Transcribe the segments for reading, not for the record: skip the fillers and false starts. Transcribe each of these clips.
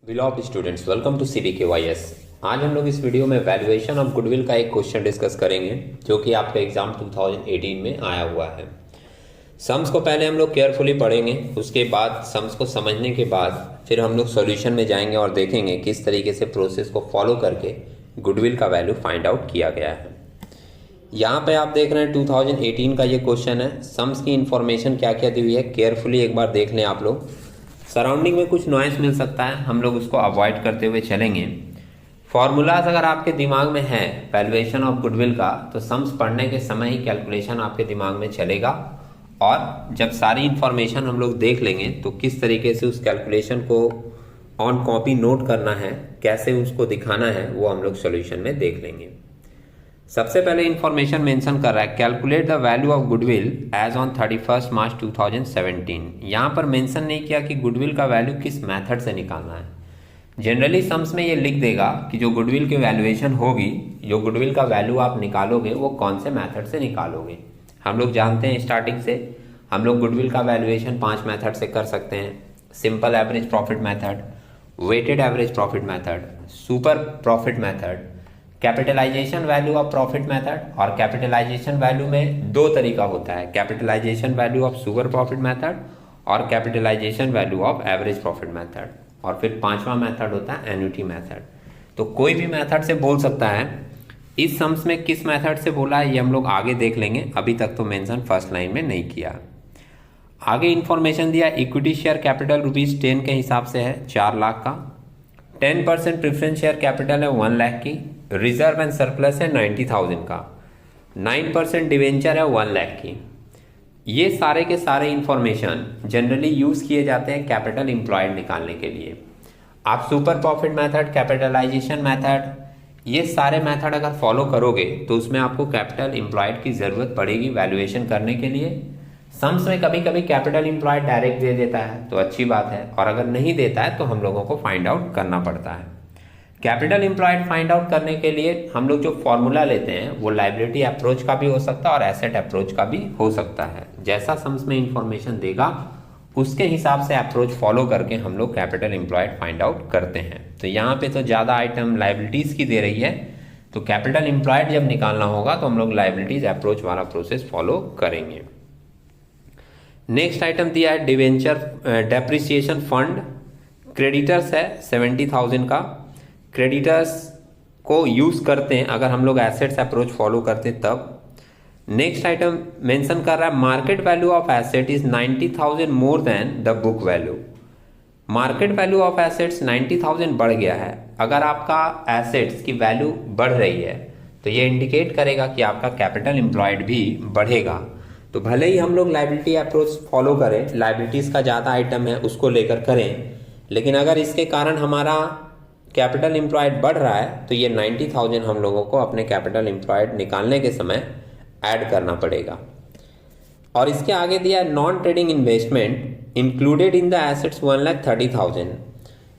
विलॉप students welcome to CBKYS। आज हम लोग इस वीडियो में वैल्यूएशन ऑफ गुडविल का एक क्वेश्चन डिस्कस करेंगे जो कि आपका एग्जाम 2018 में आया हुआ है। सम्स को पहले हम लोग केयरफुली पढ़ेंगे, उसके बाद सम्स को समझने के बाद फिर हम लोग सॉल्यूशन में जाएंगे और देखेंगे किस तरीके से प्रोसेस को फॉलो करके गुडविल का वैल्यू फाइंड आउट किया गया है। यहाँ पे आप देख रहे हैं 2018 का ये क्वेश्चन है। सम्स की इन्फॉर्मेशन क्या क्या दी हुई है केयरफुली एक बार देख लें आप लोग। सराउंडिंग में कुछ नॉइस मिल सकता है, हम लोग उसको अवॉइड करते हुए चलेंगे। फॉर्मूलाज अगर आपके दिमाग में है वैल्यूएशन ऑफ गुडविल का, तो सम्स पढ़ने के समय ही कैलकुलेशन आपके दिमाग में चलेगा और जब सारी इन्फॉर्मेशन हम लोग देख लेंगे तो किस तरीके से उस कैलकुलेशन को ऑन कॉपी नोट करना है, कैसे उसको दिखाना है, वो हम लोग सोल्यूशन में देख लेंगे। सबसे पहले इंफॉर्मेशन मेंशन कर रहा है calculate the value of goodwill as on 31 March 2017। यहाँ पर मेंशन नहीं किया कि गुडविल का वैल्यू किस मेथड से निकालना है। जनरली सम्स में ये लिख देगा कि जो गुडविल की वैल्यूएशन होगी, जो गुडविल का वैल्यू आप निकालोगे वो कौन से मेथड से निकालोगे। हम लोग जानते हैं स्टार्टिंग से हम लोग गुडविल का वैल्यूएशन 5 मेथड से कर सकते हैं। Simple average profit method, weighted average profit method, super profit method, capitalisation value of profit method. और कैपिटलाइजेशन वैल्यू में दो तरीका होता है, capitalisation value of super profit method और capitalisation value of average profit method. और फिर पांचवा मेथड होता है एन्युटी मेथड। तो कोई भी मेथड से बोल सकता है। इस सम्स में किस मेथड से बोला है ये हम लोग आगे देख लेंगे, अभी तक तो मेंशन फर्स्ट लाइन में नहीं किया। आगे इंफॉर्मेशन दिया इक्विटी शेयर कैपिटल ₹10 के हिसाब से है 4 लाख का, 10% प्रेफरेंस शेयर कैपिटल है 1 लाख की, रिजर्व एंड सरप्लस है 90,000 का, 9% डिवेंचर है 1 लाख की। ये सारे के सारे इंफॉर्मेशन जनरली यूज किए जाते हैं कैपिटल एम्प्लॉयड निकालने के लिए। आप super profit method, capitalization method, ये सारे मेथड अगर फॉलो करोगे तो उसमें आपको कैपिटल एम्प्लॉयड की जरूरत पड़ेगी वैल्यूएशन करने के लिए। सम्स में कभी कभी कैपिटल एम्प्लॉयड डायरेक्ट दे देता है तो अच्छी बात है, और अगर नहीं देता है तो हम लोगों को फाइंड आउट करना पड़ता है। कैपिटल एम्प्लॉयड फाइंड आउट करने के लिए हम लोग जो फॉर्मूला लेते हैं वो लायबिलिटी अप्रोच का भी हो सकता है और एसेट अप्रोच का भी हो सकता है। जैसा सम्स में इंफॉर्मेशन देगा उसके हिसाब से अप्रोच फॉलो करके हम लोग कैपिटल एम्प्लॉयड फाइंड आउट करते हैं। तो यहाँ पे तो ज़्यादा आइटम लायबिलिटीज की दे रही है, तो कैपिटल एम्प्लॉयड जब निकालना होगा तो हम लोग लायबिलिटीज अप्रोच वाला प्रोसेस फॉलो करेंगे। नेक्स्ट आइटम दिया है डिवेंचर डेप्रिसिएशन फंड। क्रेडिटर्स है 70,000 का। क्रेडिटर्स को यूज करते हैं अगर हम लोग एसेट्स अप्रोच फॉलो करते हैं तब। नेक्स्ट आइटम मेंशन कर रहा है market value of asset is 90,000 more than the book value. Market value of assets 90,000 बढ़ गया है। अगर आपका एसेट्स की वैल्यू बढ़ रही है तो ये इंडिकेट करेगा कि आपका कैपिटल एम्प्लॉयड भी बढ़ेगा। तो भले ही हम लोग लायबिलिटी अप्रोच फॉलो करें, लायबिलिटीज का ज़्यादा आइटम है उसको लेकर करें, लेकिन अगर इसके कारण हमारा कैपिटल एम्प्लॉयड बढ़ रहा है तो ये 90,000 हम लोगों को अपने कैपिटल एम्प्लॉयड निकालने के समय ऐड करना पड़ेगा। और इसके आगे दिया है non trading investment included in the assets 1,30,000।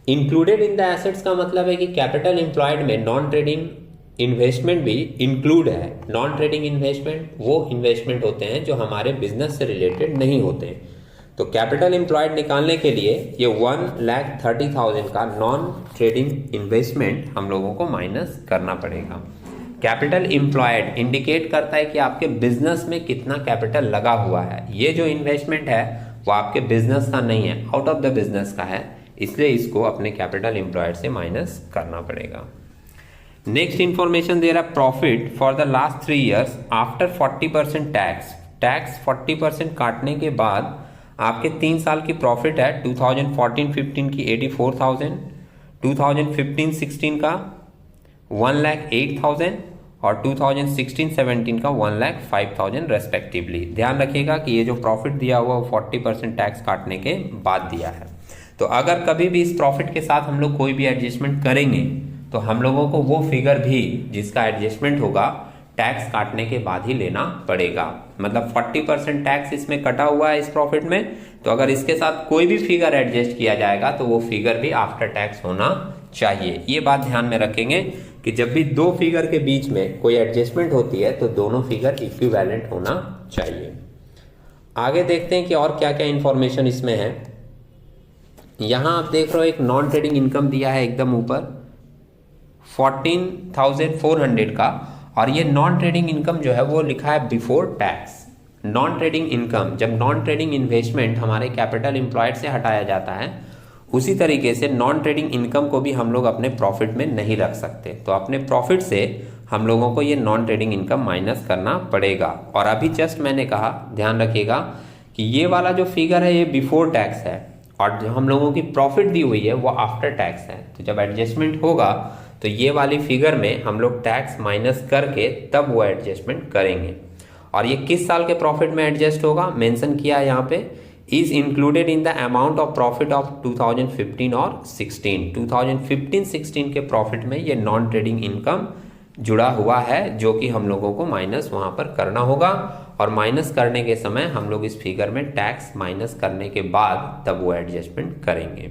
Included in the assets का मतलब है कि कैपिटल एम्प्लॉयड में नॉन ट्रेडिंग इन्वेस्टमेंट भी इंक्लूड है। नॉन ट्रेडिंग इन्वेस्टमेंट वो इन्वेस्टमेंट होते हैं जो हमारे बिजनेस से रिलेटेड नहीं होते। तो कैपिटल एम्प्लॉयड निकालने के लिए ये 1,30,000 का नॉन ट्रेडिंग इन्वेस्टमेंट हम लोगों को माइनस करना पड़ेगा। कैपिटल एम्प्लॉयड इंडिकेट करता है कि आपके बिजनेस में कितना कैपिटल लगा हुआ है। ये जो इन्वेस्टमेंट है वो आपके बिजनेस का नहीं है, आउट ऑफ द बिजनेस का है, इसलिए इसको अपने कैपिटल एम्प्लॉयड से माइनस करना पड़ेगा। नेक्स्ट इंफॉर्मेशन दे रहा है profit for the last 3 years after 40% tax. Tax 40% काटने के बाद आपके 3 साल की प्रॉफिट है 2014-15 की 84,000, 2015-16 का 1,08,000 और 2016-17 का 1,05,000 रेस्पेक्टिवली। ध्यान रखिएगा कि ये जो प्रॉफिट दिया हुआ वो 40% टैक्स काटने के बाद दिया है। तो अगर कभी भी इस प्रॉफिट के साथ हम लोग कोई भी एडजस्टमेंट करेंगे तो हम लोगों को वो फिगर भी जिसका एडजस्टमेंट होगा टैक्स काटने के बाद ही लेना पड़ेगा। मतलब 40% टैक्स इसमें कटा हुआ है इस प्रॉफिट में, तो अगर इसके साथ कोई भी फिगर एडजस्ट किया जाएगा तो वो फिगर भी आफ्टर टैक्स होना चाहिए। ये बात ध्यान में रखेंगे कि जब भी दो फिगर के बीच में कोई एडजस्टमेंट होती है तो दोनों फिगर इक्विवेलेंट होना चाहिए। आगे देखते हैं कि और क्या क्या इंफॉर्मेशन इसमें है। यहाँ आप देख रहे हो एक नॉन ट्रेडिंग इनकम दिया है एकदम ऊपर 14,400 का, और ये नॉन ट्रेडिंग इनकम जो है वो लिखा है before tax. Non trading income, जब नॉन ट्रेडिंग इन्वेस्टमेंट हमारे कैपिटल एम्प्लॉयड से हटाया जाता है, उसी तरीके से नॉन ट्रेडिंग इनकम को भी हम लोग अपने प्रॉफिट में नहीं रख सकते। तो अपने प्रॉफिट से हम लोगों को ये नॉन ट्रेडिंग इनकम माइनस करना पड़ेगा। और अभी जस्ट मैंने कहा, ध्यान रखिएगा कि ये वाला जो फिगर है ये बिफोर टैक्स है, और जो हम लोगों की प्रॉफिट दी हुई है वो आफ्टर टैक्स है। तो जब एडजस्टमेंट होगा तो ये वाली फिगर में हम लोग टैक्स माइनस करके तब वो एडजस्टमेंट करेंगे। और ये किस साल के प्रॉफिट में एडजस्ट होगा, मेंशन किया है यहाँ पे, is included in the amount of profit of 2015 और 16। 2015-16 के प्रॉफिट में ये नॉन ट्रेडिंग इनकम जुड़ा हुआ है, जो कि हम लोगों को माइनस वहाँ पर करना होगा। और माइनस करने के समय हम लोग इस फिगर में टैक्स माइनस करने के बाद तब वो एडजस्टमेंट करेंगे।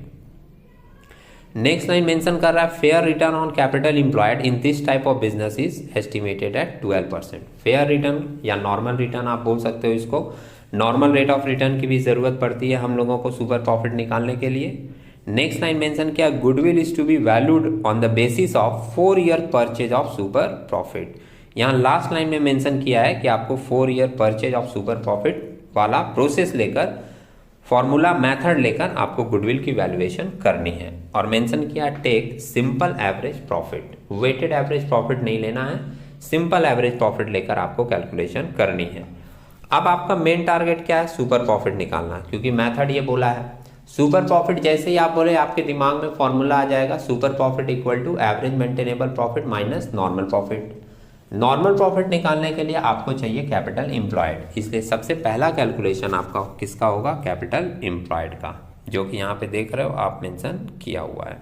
नेक्स्ट लाइन मेंशन कर रहा है fair return on capital employed in this type of business is estimated at 12%। Fair return या नॉर्मल रिटर्न आप बोल सकते हो इसको। नॉर्मल रेट ऑफ रिटर्न की भी जरूरत पड़ती है हम लोगों को सुपर प्रॉफिट निकालने के लिए। नेक्स्ट लाइन मेंशन किया goodwill is to be valued on the basis of 4 year purchase of super profit. यहाँ लास्ट लाइन में मेंशन किया है कि आपको 4 year purchase of super profit वाला प्रोसेस लेकर, फॉर्मूला मेथड लेकर आपको गुडविल की वैल्यूएशन करनी है। और मेंशन किया take simple average profit, weighted average profit नहीं लेना है, सिंपल एवरेज प्रॉफिट लेकर आपको कैलकुलेशन करनी है। अब आपका मेन टारगेट क्या है, सुपर प्रॉफिट निकालना, क्योंकि मेथड ये बोला है। सुपर प्रॉफिट जैसे ही आप बोले आपके दिमाग में फॉर्मूला आ जाएगा, super profit equal to average maintainable profit minus normal profit. Normal profit निकालने के लिए आपको चाहिए कैपिटल एम्प्लॉयड, इसलिए सबसे पहला कैलकुलेशन आपका किसका होगा, कैपिटल एम्प्लॉयड का, जो कि यहाँ पे देख रहे हो आप मेंशन किया हुआ है।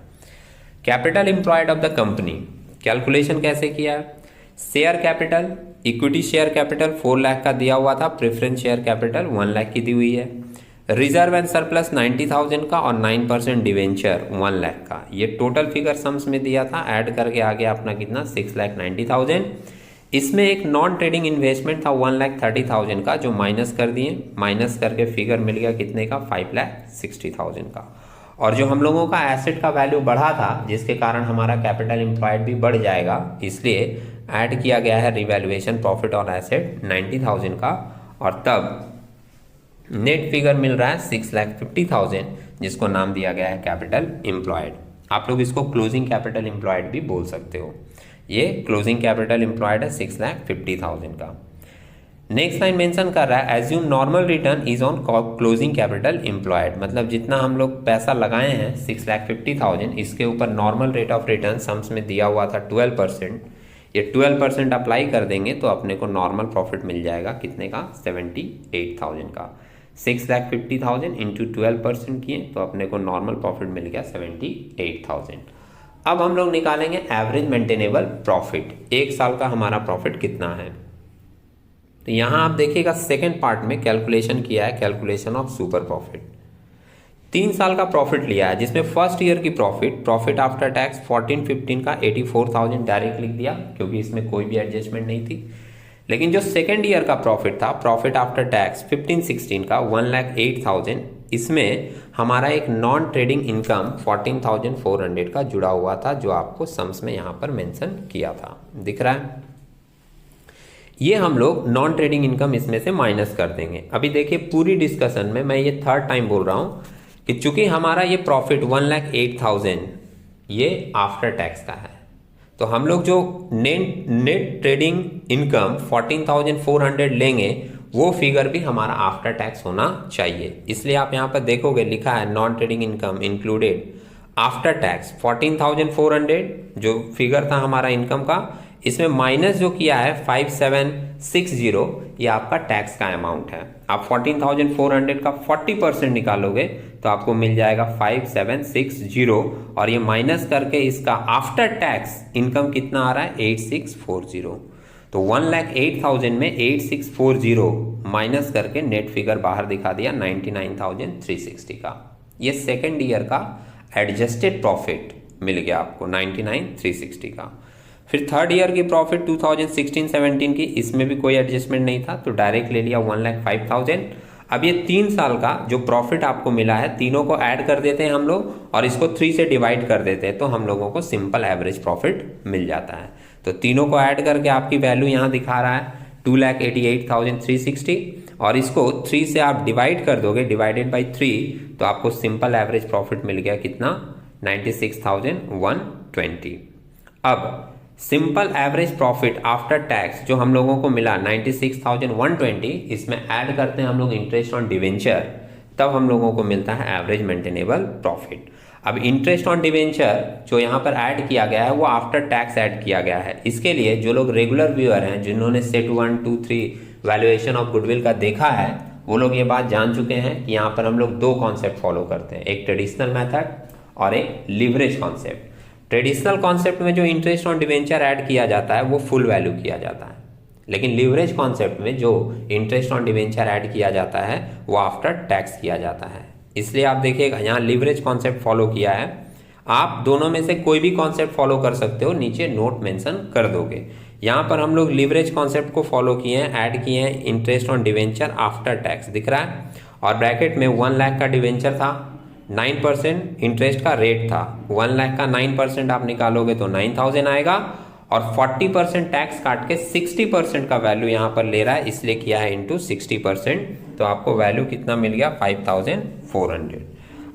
Capital employed of the company calculation कैसे किया है, share capital, equity share capital 4 lakh का दिया हुआ था, प्रेफरेंस शेयर कैपिटल 1 लाख की दी हुई है, रिजर्व एंड सरप्लस 90,000 का और 9% डिवेंचर 1 लाख का। ये टोटल फिगर सम्स में दिया था, ऐड करके आ गया अपना कितना 6,90,000। इसमें एक नॉन ट्रेडिंग इन्वेस्टमेंट था 1,30,000 का, जो माइनस कर दिए, माइनस करके फिगर मिल गया कितने का 5,60,000 का। और जो हम लोगों का एसेट का वैल्यू बढ़ा था, जिसके कारण हमारा कैपिटल एम्प्लॉयड भी बढ़ जाएगा, इसलिए ऐड किया गया है रिवैल्यूएशन प्रॉफिट ऑन एसेट 90,000 का, और तब नेट फिगर मिल रहा है 6,50,000, जिसको नाम दिया गया है कैपिटल एम्प्लॉयड। आप लोग इसको क्लोजिंग कैपिटल एम्प्लॉयड भी बोल सकते हो। ये क्लोजिंग कैपिटल एम्प्लॉयड है 6,50,000 का। नेक्स्ट लाइन मेंशन कर रहा है assume normal return is on closing capital employed, मतलब जितना हम लोग पैसा लगाए हैं 6,50,000, इसके ऊपर normal rate of return sums में दिया हुआ था 12%। ये 12% अप्लाई कर देंगे तो अपने को नॉर्मल प्रॉफिट मिल जाएगा कितने का 78,000 का। 6,50,000 इंटू 12% किए तो अपने को नॉर्मल प्रॉफिट मिल गया 78,000। अब हम लोग निकालेंगे एवरेज मेंटेनेबल प्रॉफिट, 1 साल का हमारा प्रॉफिट कितना है। तो यहां आप देखिएगा सेकेंड पार्ट में कैलकुलेशन किया है, कैलकुलेशन ऑफ सुपर प्रॉफिट। 3 साल का प्रॉफिट लिया है, जिसमें फर्स्ट ईयर की प्रॉफिट आफ्टर टैक्स 14-15 का 84,000 डायरेक्ट लिख दिया, क्योंकि इसमें कोई भी एडजस्टमेंट नहीं थी। लेकिन जो सेकेंड ईयर का प्रॉफिट था, प्रॉफिट आफ्टर टैक्स 15-16 का 1,08,000, इसमें हमारा एक नॉन ट्रेडिंग इनकम 14,400 का जुड़ा हुआ था, जो आपको सम्स में यहाँ पर मेंशन किया था, दिख रहा है। ये हम लोग नॉन ट्रेडिंग इनकम इसमें से माइनस कर देंगे। अभी देखिए पूरी डिस्कशन में मैं ये थर्ड टाइम बोल रहा हूँ कि चूंकि हमारा ये प्रॉफिट 1,08,000 ये आफ्टर टैक्स का है, तो हम लोग जो नेट ट्रेडिंग इनकम 14,400 लेंगे, वो फिगर भी हमारा आफ्टर टैक्स होना चाहिए। इसलिए आप यहाँ पर देखोगे लिखा है non trading income included after tax 14,400, जो फिगर था हमारा इनकम का, इसमें माइनस जो किया है 5,760, ये आपका टैक्स का अमाउंट है। आप 14,400 का 40% निकालोगे तो आपको मिल जाएगा 5,760, और ये माइनस करके इसका आफ्टर टैक्स इनकम कितना आ रहा है 8,640। तो 1,08,000 में 8,640 माइनस करके नेट फिगर बाहर दिखा दिया 99,360 का। ये सेकेंड ईयर का एडजस्टेड प्रॉफिट मिल गया आपको 99,360 का। फिर थर्ड ईयर की प्रॉफिट 2016-17 की, इसमें भी कोई एडजस्टमेंट नहीं था, तो डायरेक्ट ले लिया 1,05,000। अब ये 3 साल का जो प्रॉफिट आपको मिला है, तीनों को ऐड कर देते हैं हम लोग और इसको 3 से डिवाइड कर देते हैं, तो हम लोगों को सिंपल एवरेज प्रॉफिट मिल जाता है। तो तीनों को ऐड करके आपकी वैल्यू यहाँ दिखा रहा है 2,88,360 और इसको 3 से आप डिवाइड कर दोगे, डिवाइडेड बाई 3, तो आपको सिंपल एवरेज प्रॉफिट मिल गया कितना, 96,120। अब simple average profit after tax जो हम लोगों को मिला 96,120, इसमें ऐड करते हैं हम लोग इंटरेस्ट ऑन डिवेंचर, तब हम लोगों को मिलता है एवरेज मेंटेनेबल प्रॉफिट। अब इंटरेस्ट ऑन डिवेंचर जो यहाँ पर ऐड किया गया है वो आफ्टर टैक्स ऐड किया गया है। इसके लिए जो लोग रेगुलर व्यूअर हैं, जिन्होंने सेट 1, 2, 3 वैल्यूएशन ऑफ गुडविल का देखा है, वो लोग ये बात जान चुके हैं कि यहाँ पर हम लोग 2 कॉन्सेप्ट फॉलो करते हैं, एक ट्रेडिशनल मेथड और एक लिवरेज कॉन्सेप्ट। ट्रेडिशनल कॉन्सेप्ट में जो इंटरेस्ट ऑन डिवेंचर ऐड किया जाता है वो फुल वैल्यू किया जाता है, लेकिन लिवरेज कॉन्सेप्ट में जो इंटरेस्ट ऑन डिवेंचर ऐड किया जाता है वो आफ्टर टैक्स किया जाता है। इसलिए आप देखिएगा यहाँ लिवरेज कॉन्सेप्ट फॉलो किया है, आप दोनों में से कोई भी कॉन्सेप्ट फॉलो कर सकते हो, नीचे नोट मेंशन कर दोगे। यहाँ पर हम लोग लिवरेज कॉन्सेप्ट को फॉलो किए हैं, ऐड किए हैं interest on debenture after tax, दिख रहा है, और ब्रैकेट में 1 लाख का डिवेंचर था, 9% इंटरेस्ट का रेट था, 1 लाख का 9% आप निकालोगे तो 9,000 आएगा और 40% टैक्स काट के 60% का वैल्यू यहाँ पर ले रहा है, इसलिए किया है इंटू 60%, तो आपको वैल्यू कितना मिल गया 5,400।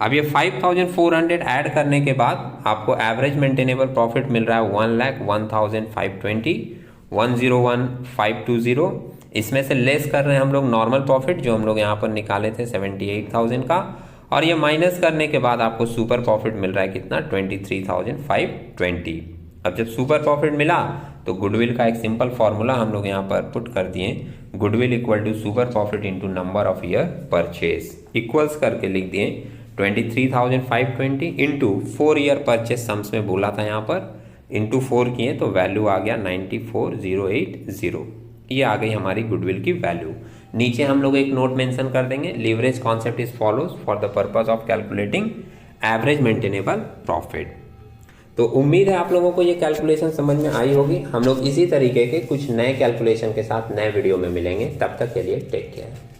अब ये 5,400 ऐड करने के बाद आपको एवरेज मेंटेनेबल प्रॉफिट मिल रहा है 1,01,520, 101,520। इसमें से लेस कर रहे हैं हम लोग नॉर्मल प्रॉफिट जो हम लोग यहाँ पर निकाले थे 78,000 का, और ये माइनस करने के बाद आपको सुपर प्रॉफिट मिल रहा है कितना, 23,520। अब जब सुपर प्रॉफिट मिला तो गुडविल का एक सिंपल फॉर्मूला हम लोग यहाँ पर पुट कर दिए, goodwill equal to super profit into number of year purchase, equals करके लिख दिए 23,520 इंटू 4 ईयर परचेज सम्स में बोला था यहाँ पर, इंटू 4 किए तो वैल्यू आ गया 94,080। ये आ गई हमारी गुडविल की वैल्यू। नीचे हम लोग एक नोट मेंशन कर देंगे, leverage concept is follows for the purpose of calculating average maintainable profit. तो उम्मीद है आप लोगों को ये कैलकुलेशन समझ में आई होगी। हम लोग इसी तरीके के कुछ नए कैलकुलेशन के साथ नए वीडियो में मिलेंगे, तब तक के लिए टेक केयर।